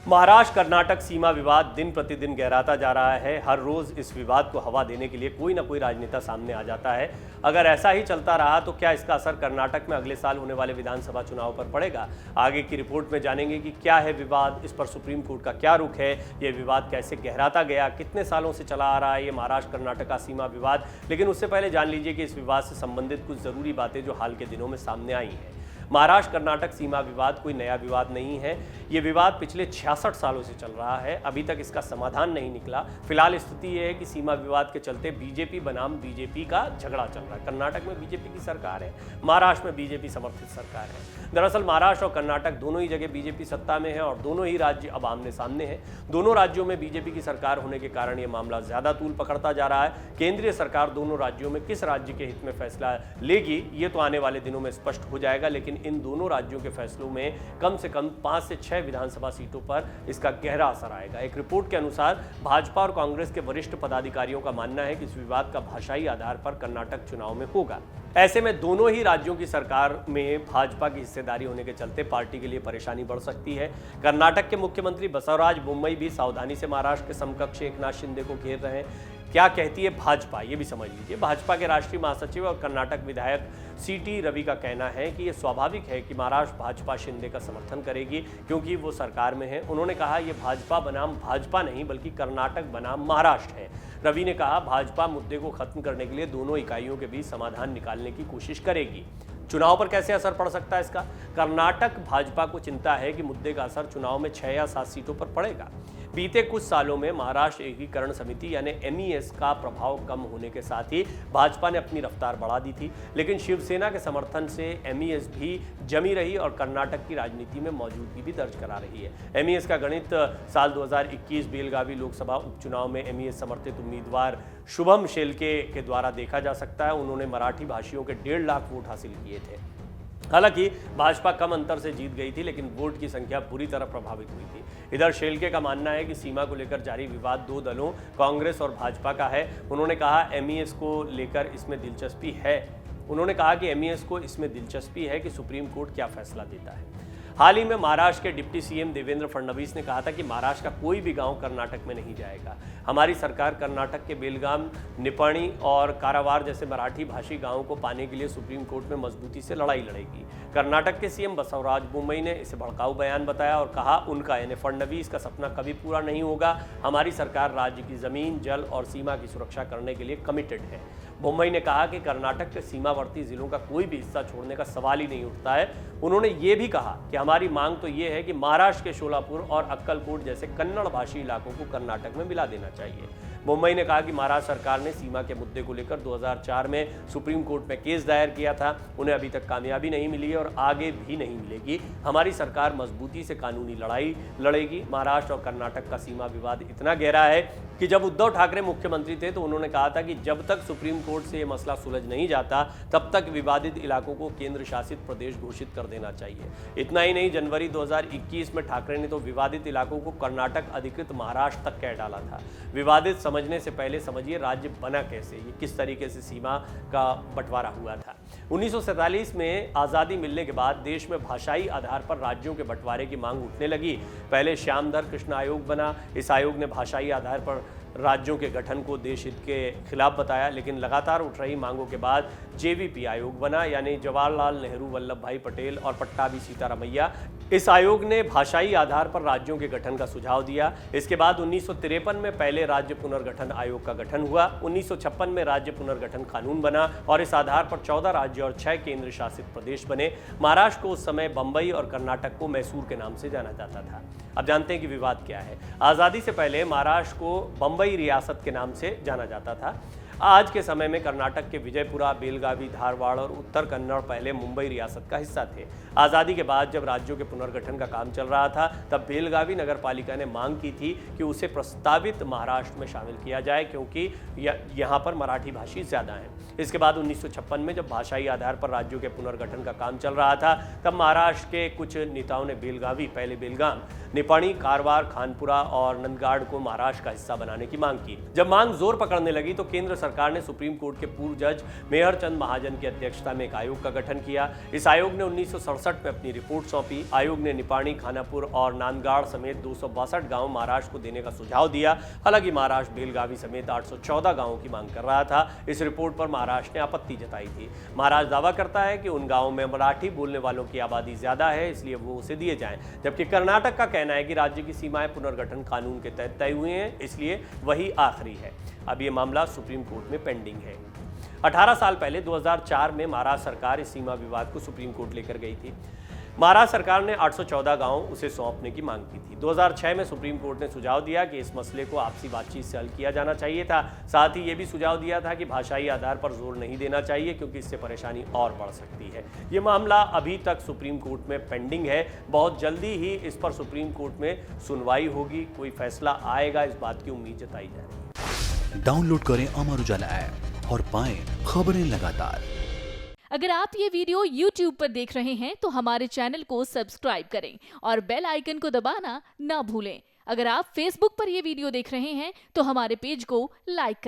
महाराष्ट्र कर्नाटक सीमा विवाद दिन प्रतिदिन गहराता जा रहा है। हर रोज इस विवाद को हवा देने के लिए कोई ना कोई राजनेता सामने आ जाता है। अगर ऐसा ही चलता रहा तो क्या इसका असर कर्नाटक में अगले साल होने वाले विधानसभा चुनाव पर पड़ेगा? आगे की रिपोर्ट में जानेंगे कि क्या है विवाद, इस पर सुप्रीम कोर्ट का क्या रुख है, ये विवाद कैसे गहराता गया, कितने सालों से चला आ रहा है ये महाराष्ट्र कर्नाटक का सीमा विवाद। लेकिन उससे पहले जान लीजिए कि इस विवाद से संबंधित कुछ जरूरी बातें जो हाल के दिनों में सामने आई हैं। महाराष्ट्र कर्नाटक सीमा विवाद कोई नया विवाद नहीं है। ये विवाद पिछले 66 सालों से चल रहा है। अभी तक इसका समाधान नहीं निकला। फिलहाल स्थिति यह है कि सीमा विवाद के चलते बीजेपी बनाम बीजेपी का झगड़ा चल रहा है। कर्नाटक में बीजेपी की सरकार है, महाराष्ट्र में बीजेपी समर्थित सरकार है। दरअसल महाराष्ट्र और कर्नाटक दोनों ही जगह बीजेपी सत्ता में है और दोनों ही राज्य अब आमने सामने हैं। दोनों राज्यों में बीजेपी की सरकार होने के कारण यह मामला ज्यादा तूल पकड़ता जा रहा है। केंद्रीय सरकार दोनों राज्यों में किस राज्य के हित में फैसला लेगी ये तो आने वाले दिनों में स्पष्ट हो जाएगा। लेकिन इन दोनों राज्यों के फैसलों में कम से कम 5 से 6 विधानसभा सीटों पर इसका गहरा असर आएगा। एक रिपोर्ट के अनुसार भाजपा और कांग्रेस के वरिष्ठ पदाधिकारियों का मानना है कि इस विवाद का भाषाई आधार पर कर्नाटक चुनाव में होगा। ऐसे में दोनों ही राज्यों की सरकार में भाजपा की हिस्सेदारी होने के चलते पार्टी के लिए परेशानी बढ़ सकती है। कर्नाटक के मुख्यमंत्री बसवराज बोम्मई भी सावधानी से महाराष्ट्र के समकक्ष एकनाथ शिंदे को घेर रहे हैं। क्या कहती है भाजपा, ये भी समझ लीजिए। भाजपा के राष्ट्रीय महासचिव और कर्नाटक विधायक सीटी रवि का कहना है कि यह स्वाभाविक है कि महाराष्ट्र भाजपा शिंदे का समर्थन करेगी क्योंकि वो सरकार में है। उन्होंने कहा यह भाजपा बनाम भाजपा नहीं बल्कि कर्नाटक बनाम महाराष्ट्र है। रवि ने कहा भाजपा मुद्दे को खत्म करने के लिए दोनों इकाइयों के बीच समाधान निकालने की कोशिश करेगी। चुनाव पर कैसे असर पड़ सकता है इसका? कर्नाटक भाजपा को चिंता है कि मुद्दे का असर चुनाव में 6 या 7 सीटों पर पड़ेगा। बीते कुछ सालों में महाराष्ट्र एकीकरण समिति यानी MES का प्रभाव कम होने के साथ ही भाजपा ने अपनी रफ्तार बढ़ा दी थी। लेकिन शिवसेना के समर्थन से MES भी जमी रही और कर्नाटक की राजनीति में मौजूदगी भी दर्ज करा रही है। MES का गणित साल 2021 बेलगावी लोकसभा उपचुनाव में MES समर्थित उम्मीदवार शुभम शेलके के द्वारा देखा जा सकता है। उन्होंने मराठी भाषियों के 1.5 लाख वोट हासिल किए थे। हालांकि भाजपा कम अंतर से जीत गई थी लेकिन वोट की संख्या बुरी तरह प्रभावित हुई थी। इधर शेलके का मानना है कि सीमा को लेकर जारी विवाद दो दलों कांग्रेस और भाजपा का है। उन्होंने कहा MES को लेकर इसमें दिलचस्पी है। उन्होंने कहा कि MES को इसमें दिलचस्पी है कि सुप्रीम कोर्ट क्या फैसला देता है। हाल ही में महाराष्ट्र के डिप्टी CM देवेंद्र फडणवीस ने कहा था कि महाराष्ट्र का कोई भी गांव कर्नाटक में नहीं जाएगा। हमारी सरकार कर्नाटक के बेलगाम, निपाणी और कारावार जैसे मराठी भाषी गांवों को पाने के लिए सुप्रीम कोर्ट में मजबूती से लड़ाई लड़ेगी। कर्नाटक के CM बसवराज बोम्मई ने इसे भड़काऊ बयान बताया और कहा उनका यानी फडणवीस का सपना कभी पूरा नहीं होगा। हमारी सरकार राज्य की जमीन, जल और सीमा की सुरक्षा करने के लिए कमिटेड है। बोम्मई ने कहा कि कर्नाटक के सीमावर्ती जिलों का कोई भी हिस्सा छोड़ने का सवाल ही नहीं उठता है। उन्होंने ये भी कहा कि हमारी मांग तो ये है कि महाराष्ट्र के शोलापुर और अक्कलकोट जैसे कन्नड़ भाषी इलाकों को कर्नाटक में मिला देना चाहिए। मुंबई ने कहा कि महाराष्ट्र सरकार ने सीमा के मुद्दे को लेकर 2004 में सुप्रीम कोर्ट में केस दायर किया था। उन्हें अभी तक कामयाबी नहीं मिली है और आगे भी नहीं मिलेगी। हमारी सरकार मजबूती से कानूनी लड़ाई लड़ेगी। महाराष्ट्र और कर्नाटक का सीमा विवाद इतना गहरा है कि जब उद्धव ठाकरे मुख्यमंत्री थे तो उन्होंने कहा था कि जब तक सुप्रीम कोर्ट से यह मसला सुलझ नहीं जाता तब तक विवादित इलाकों को केंद्र शासित प्रदेश घोषित कर देना चाहिए। इतना ही नहीं, जनवरी 2021 में ठाकरे ने तो विवादित इलाकों को कर्नाटक अधिकृत महाराष्ट्र तक कह डाला था। विवादित समझने से पहले समझिए राज्य बना कैसे, ये किस तरीके से सीमा का बंटवारा हुआ था। 1947 में आज़ादी मिलने के बाद देश में भाषाई आधार पर राज्यों के बंटवारे की मांग उठने लगी। पहले श्यामधर कृष्ण आयोग बना। इस आयोग ने भाषाई आधार पर राज्यों के गठन को देश हित के खिलाफ बताया। लेकिन लगातार उठ रही मांगों के बाद JVP आयोग बना, यानी जवाहरलाल नेहरू वल्लभ भाई पटेल और पट्टाभी सीतारामैया। इस आयोग ने भाषाई आधार पर राज्यों के गठन का सुझाव दिया। इसके बाद 1953 में पहले राज्य पुनर्गठन आयोग का गठन हुआ। 1956 में राज्य पुनर्गठन कानून बना और इस आधार पर 14 राज्य और 6 केंद्र शासित प्रदेश बने। महाराष्ट्र को उस समय बंबई और कर्नाटक को मैसूर के नाम से जाना जाता था। अब जानते हैं कि विवाद क्या है। आज़ादी से पहले महाराष्ट्र को बंबई रियासत के नाम से जाना जाता था। आज के समय में कर्नाटक के विजयपुरा, बेलगावी, धारवाड़ और उत्तर कन्नड़ पहले मुंबई रियासत का हिस्सा थे। आज़ादी के बाद जब राज्यों के पुनर्गठन का काम चल रहा था तब बेलगावी नगर पालिका ने मांग की थी कि उसे प्रस्तावित महाराष्ट्र में शामिल किया जाए क्योंकि यहाँ पर मराठी भाषी ज़्यादा हैं। इसके बाद 1956 में जब भाषाई आधार पर राज्यों के पुनर्गठन का काम चल रहा था तब महाराष्ट्र के कुछ नेताओं ने बेलगावी, पहले बेलगाम, निपाणी, कारवार, खानपुरा और नंदगाड़ को महाराष्ट्र का हिस्सा बनाने की मांग की। जब मांग जोर पकड़ने लगी तो केंद्र सरकार ने सुप्रीम कोर्ट के पूर्व जज मेहरचंद महाजन की अध्यक्षता में एक आयोग का गठन किया। इस आयोग ने 1967 में अपनी रिपोर्ट सौंपी। आयोग ने निपाणी, खानापुर और नांदगाड़ समेत 262 गांव महाराष्ट्र को देने का सुझाव दिया। हालांकि महाराष्ट्र बेलगावी समेत 814 गांवों की मांग कर रहा था। इस रिपोर्ट पर महाराष्ट्र ने आपत्ति जताई थी। महाराष्ट्र दावा करता है कि उन गांवों में मराठी बोलने वालों की आबादी ज्यादा है, इसलिए वो उसे दिए जाएं। जबकि कर्नाटक का कहना है कि राज्य की सीमाएं पुनर्गठन कानून के तहत तय हुए हैं, इसलिए वही आखिरी है। अब ये मामला सुप्रीम कोर्ट में पेंडिंग है। 18 साल पहले 2004 में महाराष्ट्र सरकार इस सीमा विवाद को सुप्रीम कोर्ट लेकर गई थी। महाराष्ट्र सरकार ने 814 गांव उसे सौंपने की मांग की थी। 2006 में सुप्रीम कोर्ट ने सुझाव दिया कि इस मसले को आपसी बातचीत से हल किया जाना चाहिए था। साथ ही ये भी सुझाव दिया था कि भाषाई आधार पर जोर नहीं देना चाहिए, क्योंकि इससे परेशानी और बढ़ सकती है। ये मामला अभी तक सुप्रीम कोर्ट में पेंडिंग है। बहुत जल्दी ही इस पर सुप्रीम कोर्ट में सुनवाई होगी, कोई फैसला आएगा, इस बात की उम्मीद जताई जा रही है। डाउनलोड करें अमर उजाला ऐप और पाएं खबरें लगातार। अगर आप ये वीडियो YouTube पर देख रहे हैं तो हमारे चैनल को सब्सक्राइब करें और बेल आइकन को दबाना ना भूलें। अगर आप Facebook पर ये वीडियो देख रहे हैं तो हमारे पेज को लाइक करें।